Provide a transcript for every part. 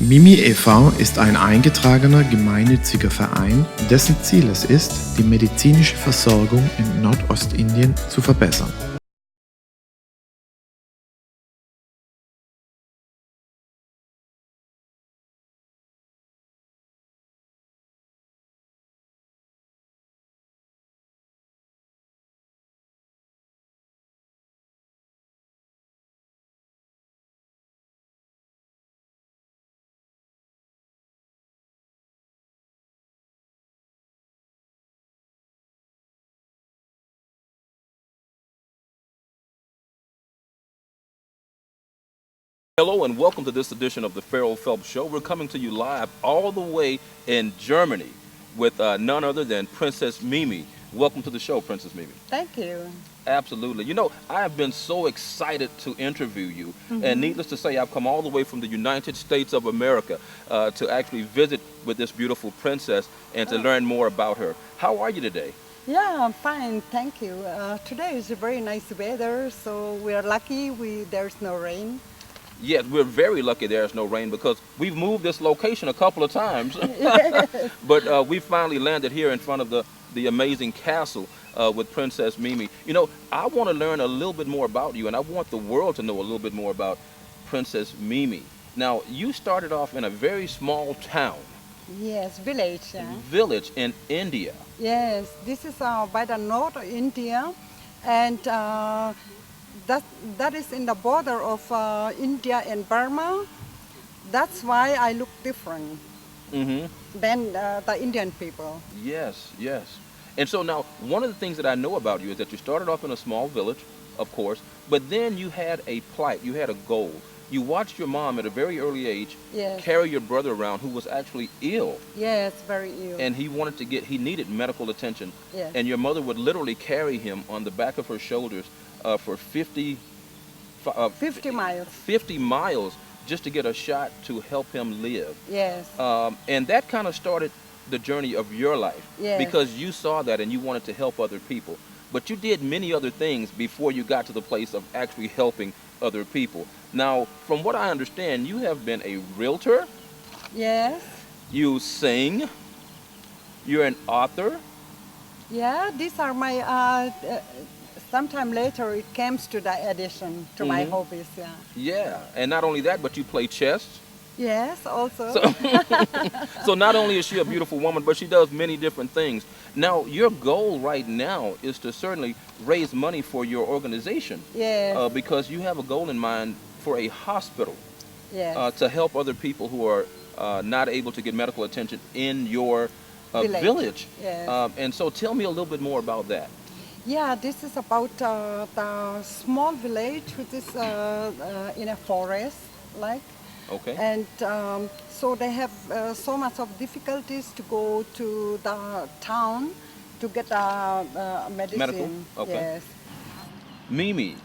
Mimi e.V. ist ein eingetragener gemeinnütziger Verein, dessen Ziel es ist, die medizinische Versorgung in Nord-Ost-Indien zu verbessern. Hello and welcome to this edition of the Ferell Phelps Show. We're coming to you live all the way in Germany with none other than Princess Mimi. Welcome to the show, Princess Mimi. Thank you. Absolutely. You know, I have been so excited to interview you, and needless to say, I've come all the way from the United States of America to actually visit with this beautiful princess and to learn more about her. How are you today? Yeah, I'm fine. Thank you. Today is a very nice weather, so we are lucky. There's no rain. Yes, we're very lucky there's no rain because we've moved this location a couple of times. But we finally landed here in front of the amazing castle with Princess Mimi. You know, I want to learn a little bit more about you, and I want the world to know a little bit more about Princess Mimi. Now, you started off in a very small town. Yes, village. Village in India. Yes, this is by the Nord-India, and that is in the border of India and Burma. That's why I look different than the Indian people. Yes, yes. And so now, one of the things that I know about you is that you started off in a small village, of course, but then you had a plight, you had a goal. You watched your mom at a very early age carry your brother around who was actually ill. Yes, very ill. And he needed medical attention. Yes. And your mother would literally carry him on the back of her shoulders for 50 miles. 50 miles just to get a shot to help him live. Yes. And that kind of started the journey of your life. Yes. Because you saw that and you wanted to help other people. But you did many other things before you got to the place of actually helping other people. Now, from what I understand, you have been a realtor. Yes. You sing. You're an author. Yeah, these are my, sometime later it comes to the addition to my hobbies, yeah. Yeah, and not only that, but you play chess. Yes, also. So not only is she a beautiful woman, but she does many different things. Now, your goal right now is to certainly raise money for your organization. Yes. Because you have a goal in mind for a hospital. Yes. To help other people who are not able to get medical attention in your village. Yes. And so tell me a little bit more about that. Yeah, this is about the small village which is in a forest, like. Okay. And so they have so much of difficulties to go to the town to get medicine. Medical? Okay. Yes. Mimi,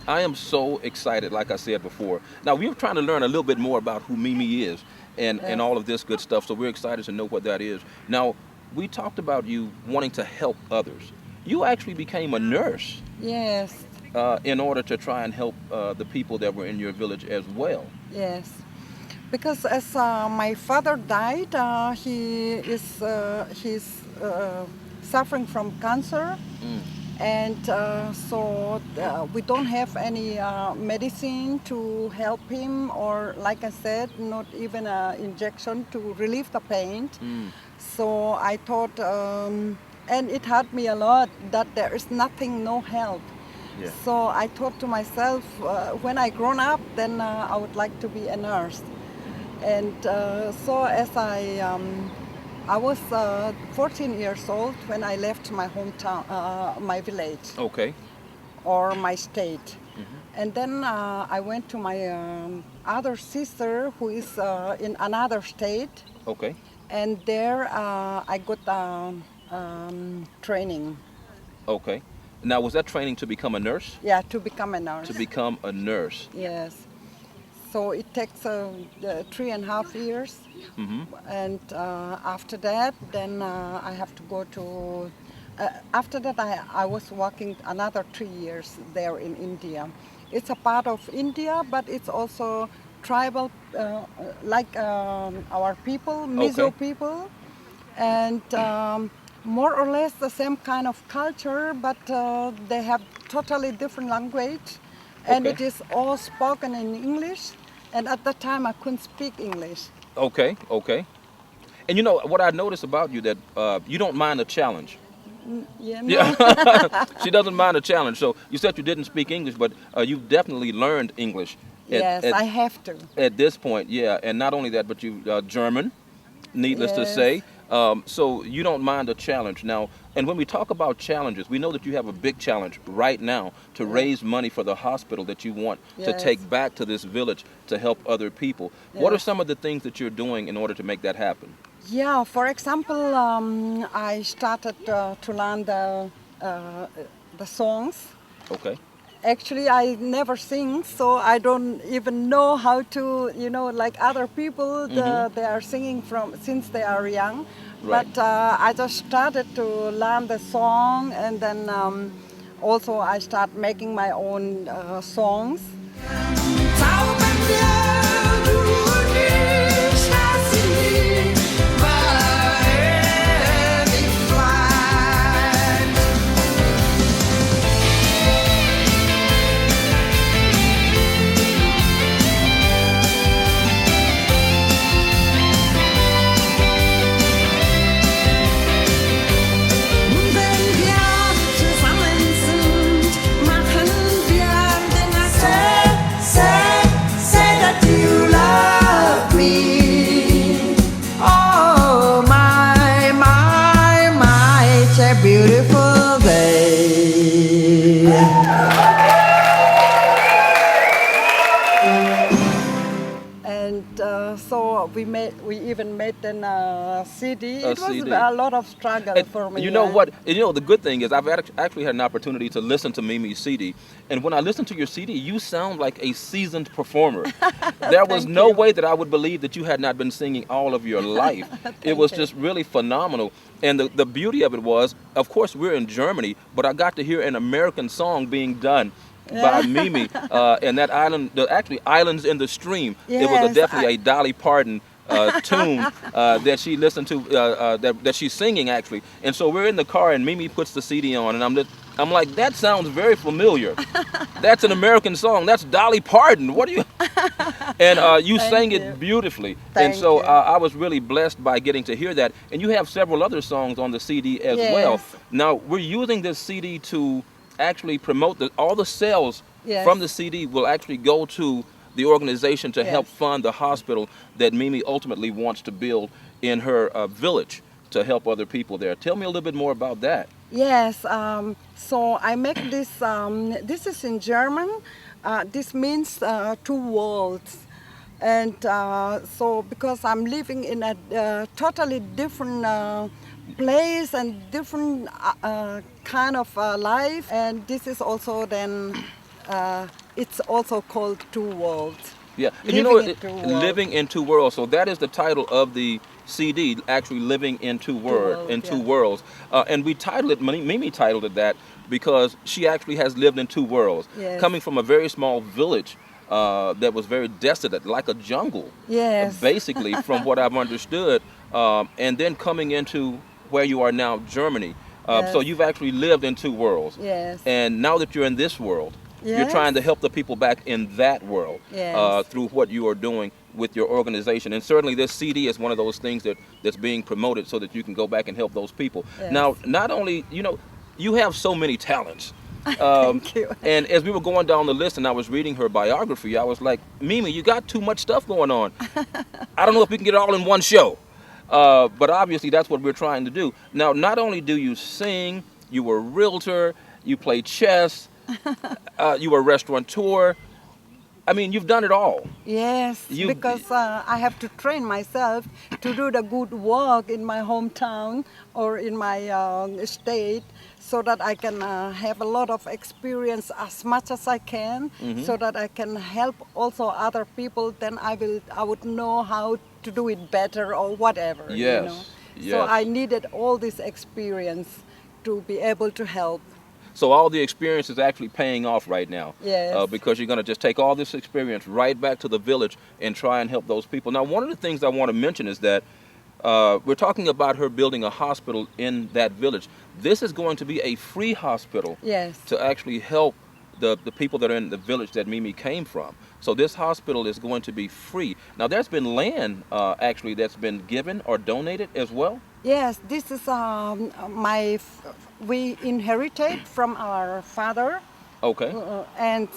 I am so excited, like I said before. Now, we're trying to learn a little bit more about who Mimi is and all of this good stuff, so we're excited to know what that is. Now, we talked about you wanting to help others. You actually became a nurse. Yes. In order to try and help the people that were in your village as well. Yes. Because as my father died, he's suffering from cancer. And so we don't have any medicine to help him, or like I said, not even an injection to relieve the pain. So I thought, and it hurt me a lot that there is nothing, no help. Yeah. So I thought to myself, when I grown up, then I would like to be a nurse. And so as I was 14 years old when I left my hometown, my village. Okay. Or my state. And then I went to my other sister who is in another state. Okay. And there I got training. Okay. Now, was that training to become a nurse? Yeah, to become a nurse. To become a nurse. Yes. So it takes 3.5 years. And after that, then I have to go to... after that, I was working another 3 years there in India. It's a part of India, but it's also tribal, like our people, Mizo people, and more or less the same kind of culture, but they have totally different language, and it is all spoken in English. And at that time, I couldn't speak English. Okay, okay. And you know what I noticed about you, that you don't mind a challenge. Yeah, no. Yeah, she doesn't mind a challenge. So you said you didn't speak English, but you've definitely learned English. Yes, I have to. At this point, yeah. And not only that, but you German, needless to Yes. say. So you don't mind a challenge. Now, and when we talk about challenges, we know that you have a big challenge right now to raise money for the hospital that you want to Yes. take back to this village to help other people. What are Yes. some of the things that you're doing in order to make that happen? Yeah, for example, I started to learn the songs. Okay. Actually, I never sing, so I don't even know how to, like other people, they are singing from since they are young. Right. But I just started to learn the song, and then also I start making my own songs. Beautiful day. And so we even made a CD. It was CD. a lot of struggle And for me. you know what? And you know, the good thing is I've actually had an opportunity to listen to Mimi's CD. And when I listen to your CD, you sound like a seasoned performer. There was Thank no you. way that I would believe that you had not been singing all of your life. It was just really phenomenal. And the beauty of it was, of course, we're in Germany, but I got to hear an American song being done by Mimi, and that island, actually Islands in the Stream. It was Yes, definitely a Dolly Parton tune that she listened to, that she's singing actually. And so we're in the car, and Mimi puts the CD on, and I'm like, that sounds very familiar. That's an American song. That's Dolly Parton. What do you? And you Thank sang you. it beautifully. Thank And so you. I was really blessed by getting to hear that. And you have several other songs on the CD as well. Yes. Now we're using this CD to actually promote all the sales Yes. from the CD will actually go to the organization to help Yes. fund the hospital that Mimi ultimately wants to build in her village to help other people there. Tell me a little bit more about that. Yes, so I make this, this is in German, this means two worlds. And so because I'm living in a totally different place and different kind of life, and this is also then, it's also called two worlds. Yeah, and you know, Living in two worlds. Living in Two Worlds. So that is the title of the CD, actually Living in Two Worlds, Worlds. And we titled it, Mimi titled it that because she actually has lived in two worlds. Yes. Coming from a very small village that was very desolate, like a jungle. Yes. Basically, from what I've understood. And then coming into where you are now, Germany. So Yes. you've actually lived in two worlds. Yes. And now that you're in this world, you're Yes. trying to help the people back in that world Yes. through what you are doing with your organization. And certainly this CD is one of those things that's being promoted so that you can go back and help those people. Yes. Now, not only, you have so many talents. Thank you. And as we were going down the list and I was reading her biography, I was like, Mimi, you got too much stuff going on. I don't know if we can get it all in one show. But obviously that's what we're trying to do. Now, not only do you sing, you were a realtor, you play chess, you were a restaurateur. I mean, you've done it all. Yes, You- because I have to train myself to do the good work in my hometown or in my state, so that I can have a lot of experience as much as I can, so that I can help also other people. Then I would know how to do it better or whatever. Yes, So yes. I needed all this experience to be able to help. So all the experience is actually paying off right now. Yes. Because you're going to just take all this experience right back to the village and try and help those people. Now, one of the things I want to mention is that we're talking about her building a hospital in that village. This is going to be a free hospital Yes. to actually help the people that are in the village that Mimi came from. So this hospital is going to be free. Now, there's been land actually that's been given or donated as well. Yes, this is we inherited from our father, Okay. and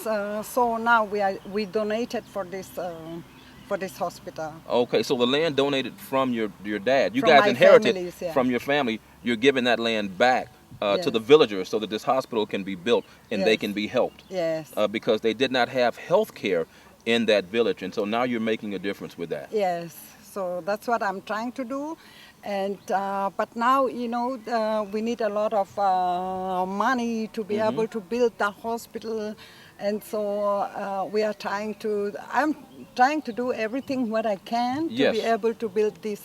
so now we donated for this hospital. Okay, so the land donated from your dad. You From guys my inherited families, yeah. from your family. You're giving that land back to Yes. the villagers so that this hospital can be built and they Yes. can be helped. Yes. Because they did not have health care in that village. And so now you're making a difference with that. Yes, so that's what I'm trying to do, and but now we need a lot of money to be able to build the hospital, and so we are I'm trying to do everything what I can to Yes. be able to build this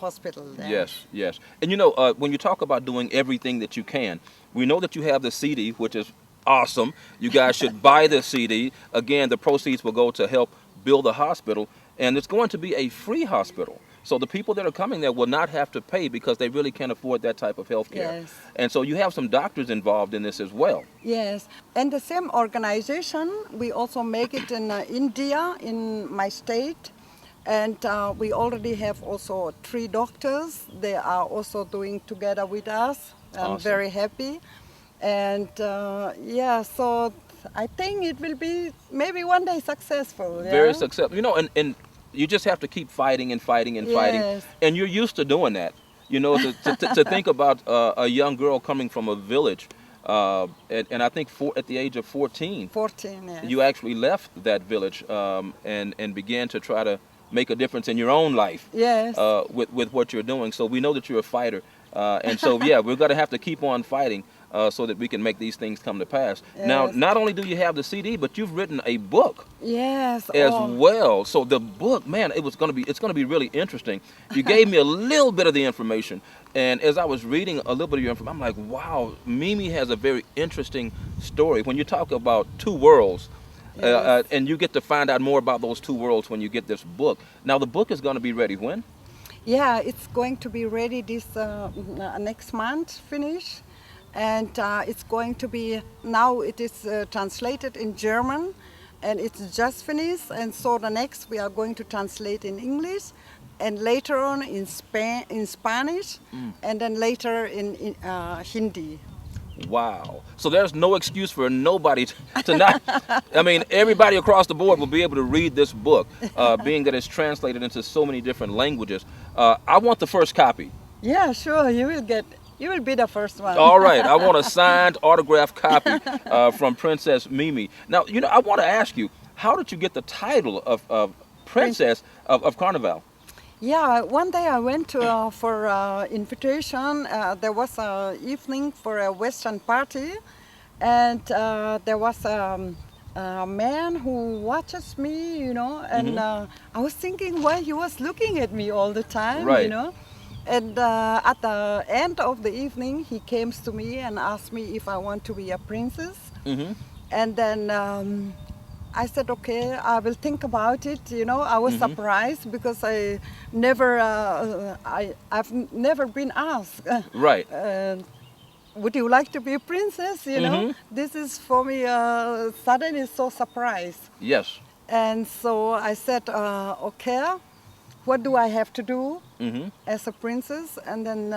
hospital. there. Yes, yes. And when you talk about doing everything that you can, we know that you have the CD, which is awesome. You guys should buy the CD. Again, the proceeds will go to help build a hospital, and it's going to be a free hospital. So the people that are coming there will not have to pay because they really can't afford that type of health care. Yes. And so you have some doctors involved in this as well. Yes, and the same organization, we also make it in India, in my state, and we already have also 3 doctors. They are also doing together with us. I'm Awesome. very happy, and so I think it will be maybe one day successful. Yeah? Very successful. And you just have to keep fighting and fighting and fighting. Yes. And you're used to doing that. To think about a young girl coming from a village, and I think at the age of 14, 14, yes. you actually left that village and began to try to make a difference in your own life Yes. with what you're doing. So we know that you're a fighter. And so, yeah, we're going to have to keep on fighting so that we can make these things come to pass. Now, Yes. not only do you have the CD, but you've written a book Yes. as oh. well. So the book, man, it's going to be really interesting. You gave me a little bit of the information, and as I was reading a little bit of your information, I'm like, wow, Mimi has a very interesting story. When you talk about 2 worlds, Yes. and you get to find out more about those 2 worlds when you get this book. Now, the book is going to be ready when? Yeah, it's going to be ready this next month, finish. And it's going to be, now it is translated in German, and it's just finished. And so the next we are going to translate in English, and later on in Spanish, and then later in Hindi. Wow. So there's no excuse for nobody to not. I mean, everybody across the board will be able to read this book, being that it's translated into so many different languages. I want the first copy. Yeah, sure, you will be the first one. All right. I want a signed, autographed copy from Princess Mimi. Now, I want to ask you, how did you get the title of Princess of Carnival? Yeah, one day I went to, for invitation. There was an evening for a Western party, and there was a man who watches me, and I was thinking why he was looking at me all the time, Right. And at the end of the evening, he came to me and asked me if I want to be a princess. Mm-hmm. And then I said, okay, I will think about it. I was surprised because I've never been asked. Right. Would you like to be a princess? This is for me suddenly so surprised. Yes. And so I said, okay, what do I have to do as a princess? And then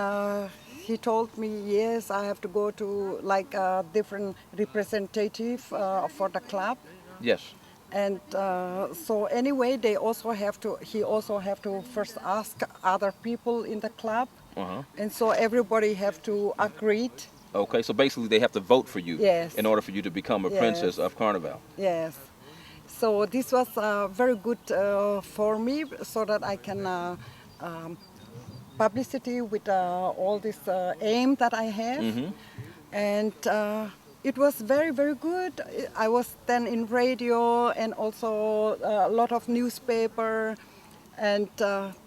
he told me, yes, I have to go to like a different representative for the club. Yes. And so anyway, he also have to first ask other people in the club. Uh-huh. And so everybody have to agree. Okay, so basically they have to vote for you Yes. in order for you to become a Yes. princess of Carnival. Yes. So this was very good for me, so that I can publicity with all this aim that I have. And it was very, very good. I was then in radio and also a lot of newspaper. And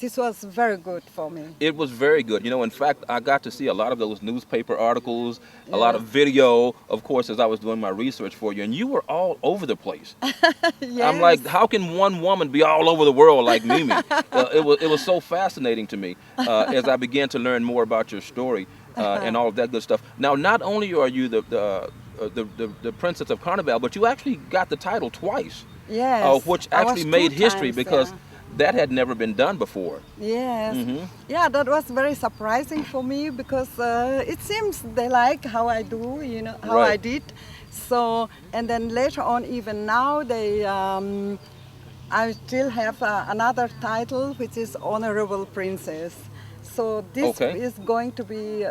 this was very good for me. It was very good. You know, in fact, I got to see a lot of those newspaper articles, a lot of video, of course, as I was doing my research for you, and you were all over the place. Yes. I'm like, how can one woman be all over the world like Mimi? It was so fascinating to me as I began to learn more about your story and all of that good stuff. Now, not only are you the Princess of Carnival, but you actually got the title twice. Yes. Which I was actually made 2 history times, because yeah. that had never been done before. Yes. Mm-hmm. Yeah, that was very surprising for me because it seems they like how I do, you know, how I Right. did. So, and then later on, even now, I still have another title, which is Honorable Princess. So this Okay. is going to be,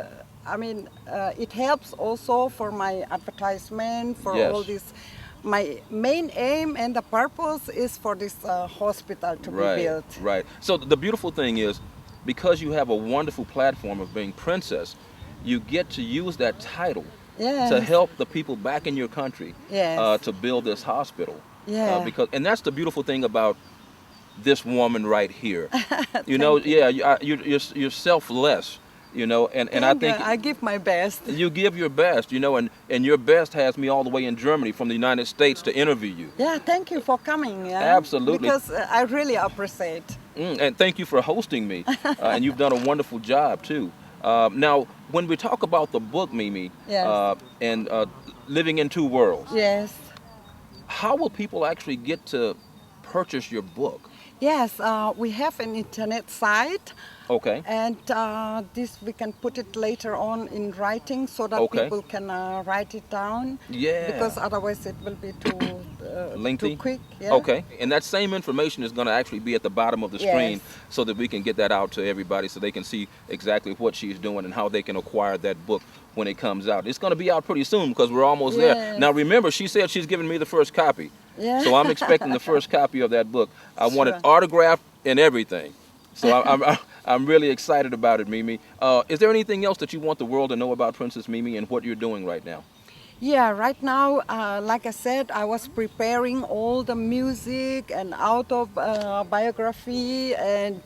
it helps also for my advertisement, for Yes. all this. My main aim and the purpose is for this hospital to be built. Right. So the beautiful thing is, because you have a wonderful platform of being princess, you get to use that title Yes. to help the people back in your country Yes. to build this hospital. Yeah. And that's the beautiful thing about this woman right here. You know, yeah, you're selfless. You know, and I think I give my best. you give your best. You know, and your best has me all the way in Germany from the United States to interview you. Yeah, thank you for coming. Yeah? Absolutely. Because I really appreciate. And thank you for hosting me. And you've done a wonderful job too. Now, when we talk about the book, Mimi, Yes. and living in two worlds, Yes. how will people actually get to purchase your book? Yes, we have an internet site, Okay. and this we can put it later on in writing so that Okay. people can write it down. Yeah. Because otherwise it will be too Lengthy? too quick. Yeah? Okay. And that same information is going to actually be at the bottom of the screen Yes. so that we can get that out to everybody so they can see exactly what she's doing and how they can acquire that book when it comes out. It's going to be out pretty soon because we're almost there. Yes. Now, remember, she said she's giving me the first copy. Yeah. So I'm expecting the first copy of that book. I want it Sure. autographed and everything. So I'm really excited about it, Mimi. Is there anything else that you want the world to know about Princess Mimi and what you're doing right now? Yeah, right now, like I said, I was preparing all the music and autobiography and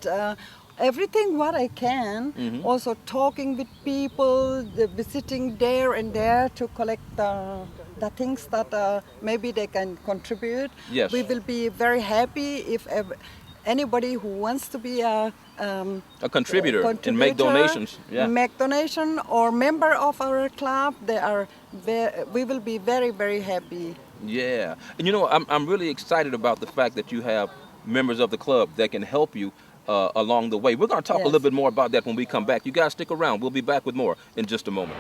everything what I can. Mm-hmm. Also talking with people, visiting there and there to collect the things that maybe they can contribute. Yes. We will be very happy if anybody who wants to be a Contributor and make donations. Yeah. make donation or member of our club, we will be very, very happy. Yeah. And you know, I'm really excited about the fact that you have members of the club that can help you along the way. We're going to talk a Yes. little bit more about that when we come back. You guys stick around. We'll be back with more in just a moment.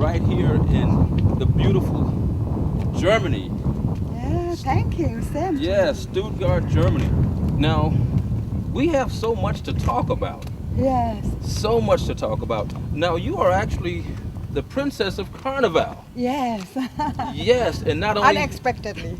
Right here in the beautiful Germany. Yeah, thank you, Sam. Yes, Stuttgart, Germany. Now, we have so much to talk about. Yes, So much to talk about. Now, you are actually the Princess of Carnival. yes. Yes, and not only Unexpectedly.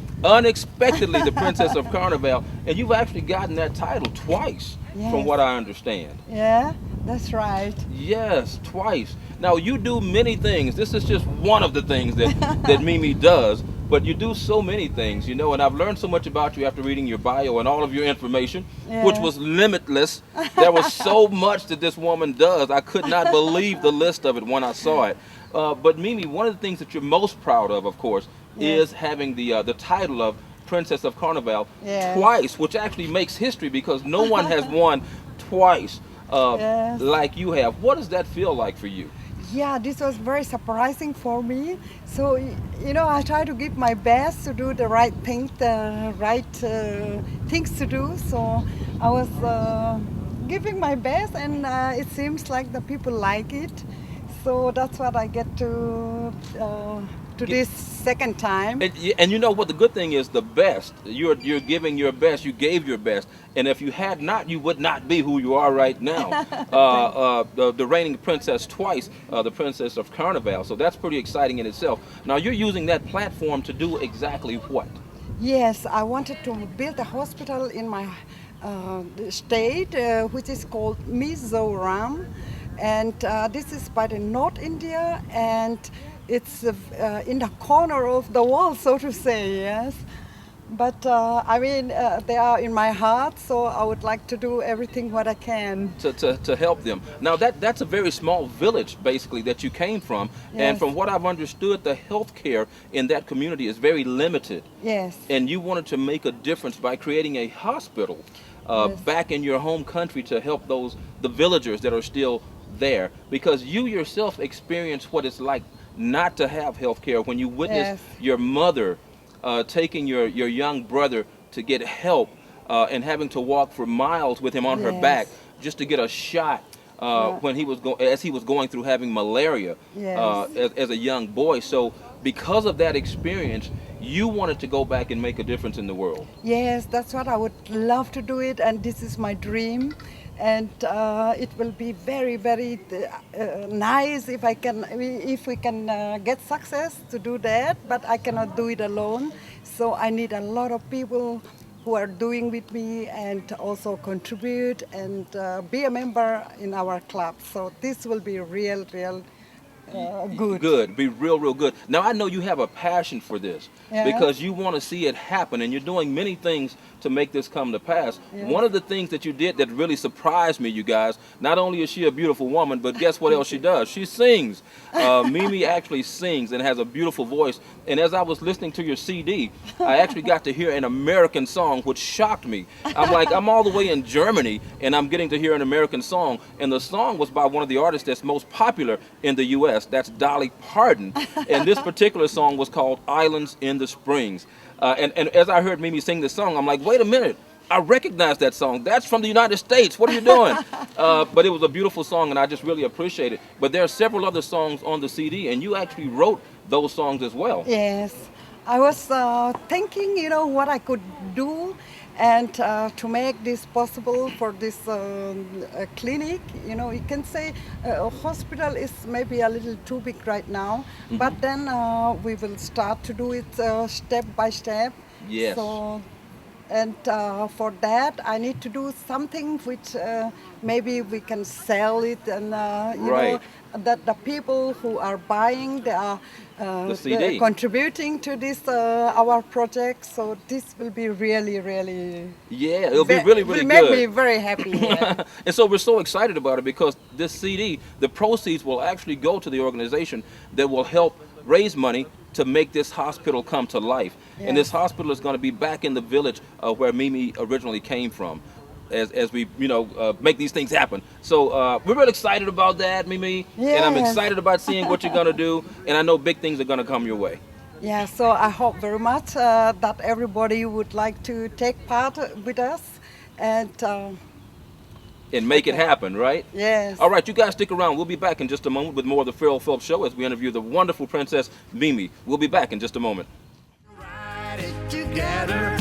the Princess of Carnival, and you've actually gotten that title twice, Yes. from what I understand. Yeah, that's right. Yes, twice. Now, you do many things. This is just one of the things that Mimi does, but you do so many things, you know, and I've learned so much about you after reading your bio and all of your information, which Yeah. was limitless. There was so much that this woman does. I could not believe the list of it when I saw it. But Mimi, one of the things that you're most proud of course, Yes. is having the title of Princess of Carnival Yes. twice, which actually makes history because no one has won twice Yes. like you have. What does that feel like for you? Yeah, this was very surprising for me. So, you know, I try to give my best to do the right thing, the right things to do. So I was giving my best, and it seems like the people like it. So that's what I get to to this second time. And you know what the good thing is, the best. You're giving your best. You gave your best, and if you had not, you would not be who you are right now. The reigning princess twice, the princess of Carnival. So that's pretty exciting in itself. Now you're using that platform to do exactly what? Yes, I wanted to build a hospital in my state, which is called Mizoram, and this is by the North India, and it's in the corner of the world, so to say. Yes, but I mean they are in my heart, so I would like to do everything what I can To help them. Now that's a very small village basically that you came from, and Yes. from what I've understood, the health care in that community is very limited. Yes. And you wanted to make a difference by creating a hospital Yes. back in your home country to help the villagers that are still there, because you yourself experienced what it's like not to have health care when you witnessed Yes. your mother taking your young brother to get help and having to walk for miles with him on her Yes. back just to get a shot when as he was going through having malaria Yes. as a young boy. So because of that experience, you wanted to go back and make a difference in the world. Yes, that's what I would love to do it, and this is my dream. And it will be very, very nice if we can get success to do that. But I cannot do it alone, so I need a lot of people who are doing with me and also contribute and be a member in our club. So this will be real good. Good, be real good. Now I know you have a passion for this Yeah. because you want to see it happen, and you're doing many things to make this come to pass. Yes. One of the things that you did that really surprised me, you guys, not only is she a beautiful woman, but guess what else she does? She sings. Mimi actually sings and has a beautiful voice. And as I was listening to your CD, I actually got to hear an American song, which shocked me. I'm like, I'm all the way in Germany, and I'm getting to hear an American song. And the song was by one of the artists that's most popular in the U.S. That's Dolly Parton. And this particular song was called Islands in the Springs. And as I heard Mimi sing this song, I'm like, wait a minute. I recognize that song. That's from the United States. What are you doing? But it was a beautiful song, and I just really appreciate it. But there are several other songs on the CD, and you actually wrote those songs as well. Yes, I was thinking, what I could do, and to make this possible for this clinic. You can say a hospital is maybe a little too big right now, but then we will start to do it step by step. Yes. So, and for that, I need to do something which maybe we can sell it, and Right. that the people who are buying, they are The CD. contributing to this our project. So this will be really, really. Yeah, it'll be really, really will make me good. very happy. Yeah. And so we're so excited about it because this CD, the proceeds will actually go to the organization that will help raise money to make this hospital come to life. And this Yes. hospital is going to be back in the village where Mimi originally came from, as we make these things happen. So we're really excited about that, Mimi. And I'm Yes. excited about seeing what you're going to do. And I know big things are going to come your way. Yeah, so I hope very much that everybody would like to take part with us, and make it happen, right? yes. All right, you guys stick around. We'll be back in just a moment with more of the Ferell Phelps Show as we interview the wonderful Princess Mimi. We'll be back in just a moment. Ride it together.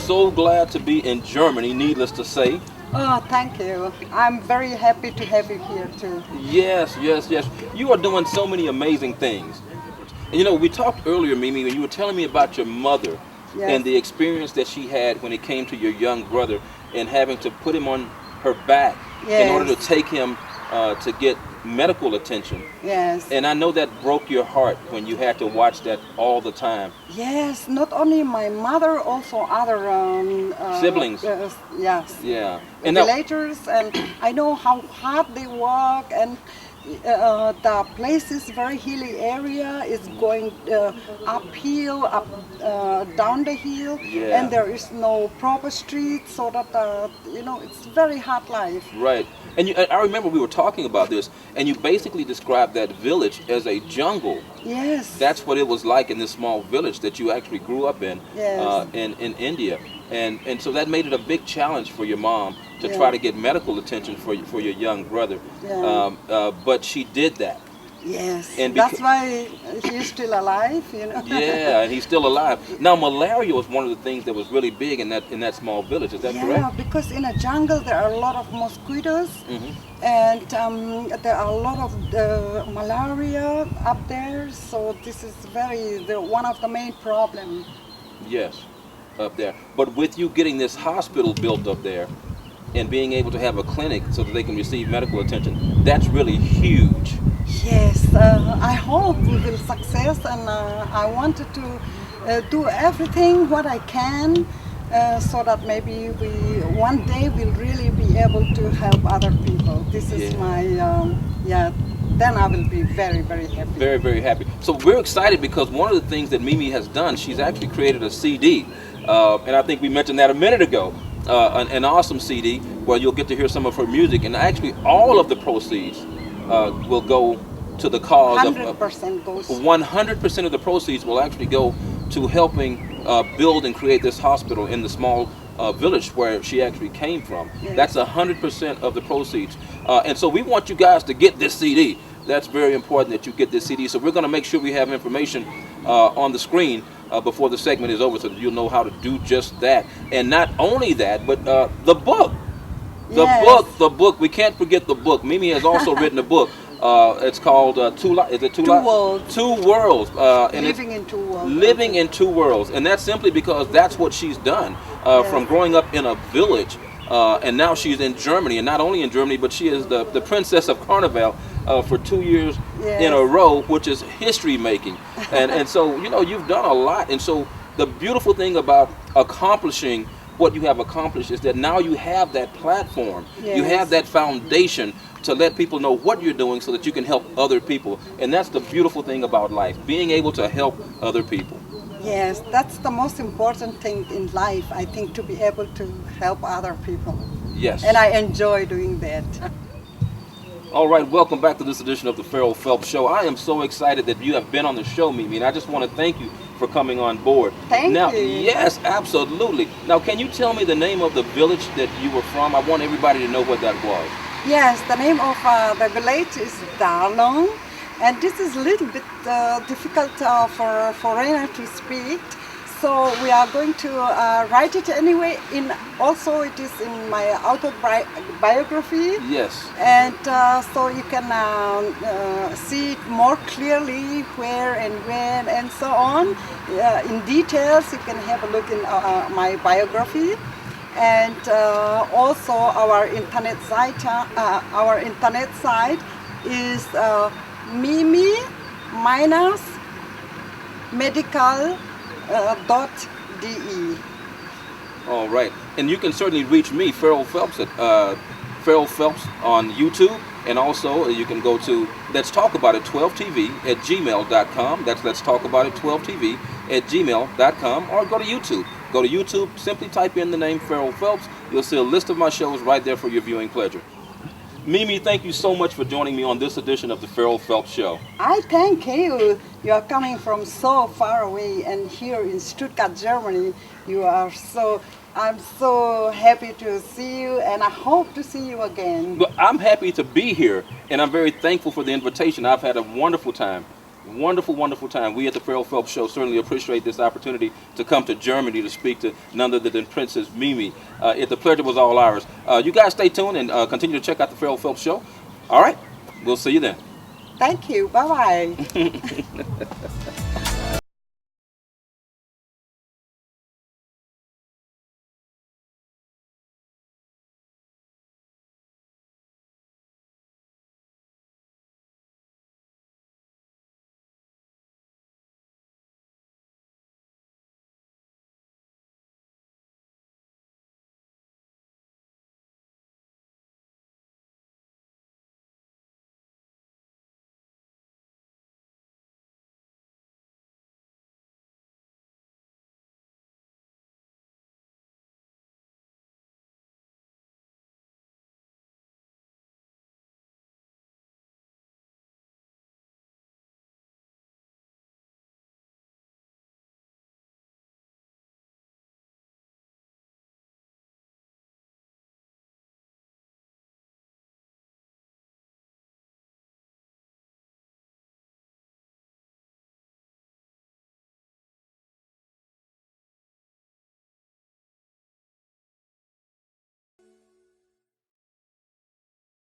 so glad to be in Germany, needless to say. Oh, thank you. I'm very happy to have you here too. Yes, yes, yes. You are doing so many amazing things. And you know, we talked earlier, Mimi, when you were telling me about your mother Yes. and the experience that she had when it came to your young brother and having to put him on her back in order to Yes. take him to get medical attention. Yes. And I know that broke your heart when you had to watch that all the time. Yes, not only my mother, also other Siblings. Yes. Yeah. And now, Villagers, and I know how hard they work, and the place is very hilly area. It's going uphill, down the hill, Yeah. and there is no proper street, so that it's very hard life. right. And I remember we were talking about this, and you basically described that village as a jungle. Yes. That's what it was like in this small village that you actually grew up in, Yes. in India. And so that made it a big challenge for your mom to Yeah. try to get medical attention for your young brother. Yeah. But she did that. Yes. And That's why he's still alive. Yeah, and he's still alive. Now, malaria was one of the things that was really big in that small village. Is that Yeah, correct? because in a jungle there are a lot of mosquitoes, and there are a lot of malaria up there. So this is one of the main problems. Yes, up there. But with you getting this hospital built up there and being able to have a clinic so that they can receive medical attention, that's really huge. Yes, I hope we will success, and I wanted to do everything what I can, so that maybe one day we'll really be able to help other people. This is Yeah. my then I will be very, very happy. Very, very happy. So we're excited because one of the things that Mimi has done, she's actually created a CD, and I think we mentioned that a minute ago, an awesome CD where you'll get to hear some of her music, and actually all of the proceeds will go to the cause of 100% goes. 100% of the proceeds will actually go to helping build and create this hospital in the small village where she actually came from. Yes. That's 100% of the proceeds. And so we want you guys to get this CD. That's very important that you get this CD. So we're going to make sure we have information on the screen before the segment is over so that you'll know how to do just that. And not only that, but the book. Yes. The book. We can't forget the book. Mimi has also written a book. It's called Two Worlds. Two Worlds. And Living in two worlds. Living in Two Worlds. And that's simply because that's what she's done from growing up in a village. And now she's in Germany. And not only in Germany, but she is the Princess of Carnival for 2 years in a row, which is history making. And so, you've done a lot. And so the beautiful thing about accomplishing what you have accomplished is that now you have that platform. You Yes. have that foundation to let people know what you're doing so that you can help other people. And that's the beautiful thing about life, being able to help other people. Yes, that's the most important thing in life, I think, to be able to help other people. Yes. And I enjoy doing that. All right, welcome back to this edition of the Ferell Phelps Show. I am so excited that you have been on the show, Mimi, and I just want to thank you for coming on board. Thank now, you. Yes, absolutely. Now, can you tell me the name of the village that you were from? I want everybody to know what that was. Yes, the name of the village is Darlong, and this is a little bit difficult for foreigner to speak. So we are going to write it anyway. Also, it is in my autobiography. Yes. And so you can see it more clearly where and when and so on. In details, you can have a look in my biography. And also our internet site is mimi-medical.de. All right. And you can certainly reach me, Ferell Phelps, at Ferell Phelps on YouTube. And also you can go to Let's Talk About It 12TV at gmail.com. That's Let's Talk About It 12TV at gmail.com. Or go to YouTube. Go to YouTube, simply type in the name Ferell Phelps. You'll see a list of my shows right there for your viewing pleasure. Mimi, thank you so much for joining me on this edition of the Ferell Phelps Show. I thank you. You are coming from so far away, and here in Stuttgart, Germany, I'm so happy to see you, and I hope to see you again. But I'm happy to be here, and I'm very thankful for the invitation. I've had a wonderful time. Wonderful, wonderful time. We at the Ferell Phelps Show certainly appreciate this opportunity to come to Germany to speak to none other than Princess Mimi. The pleasure was all ours. You guys stay tuned and continue to check out the Ferell Phelps Show. All right, we'll see you then. Thank you. Bye-bye.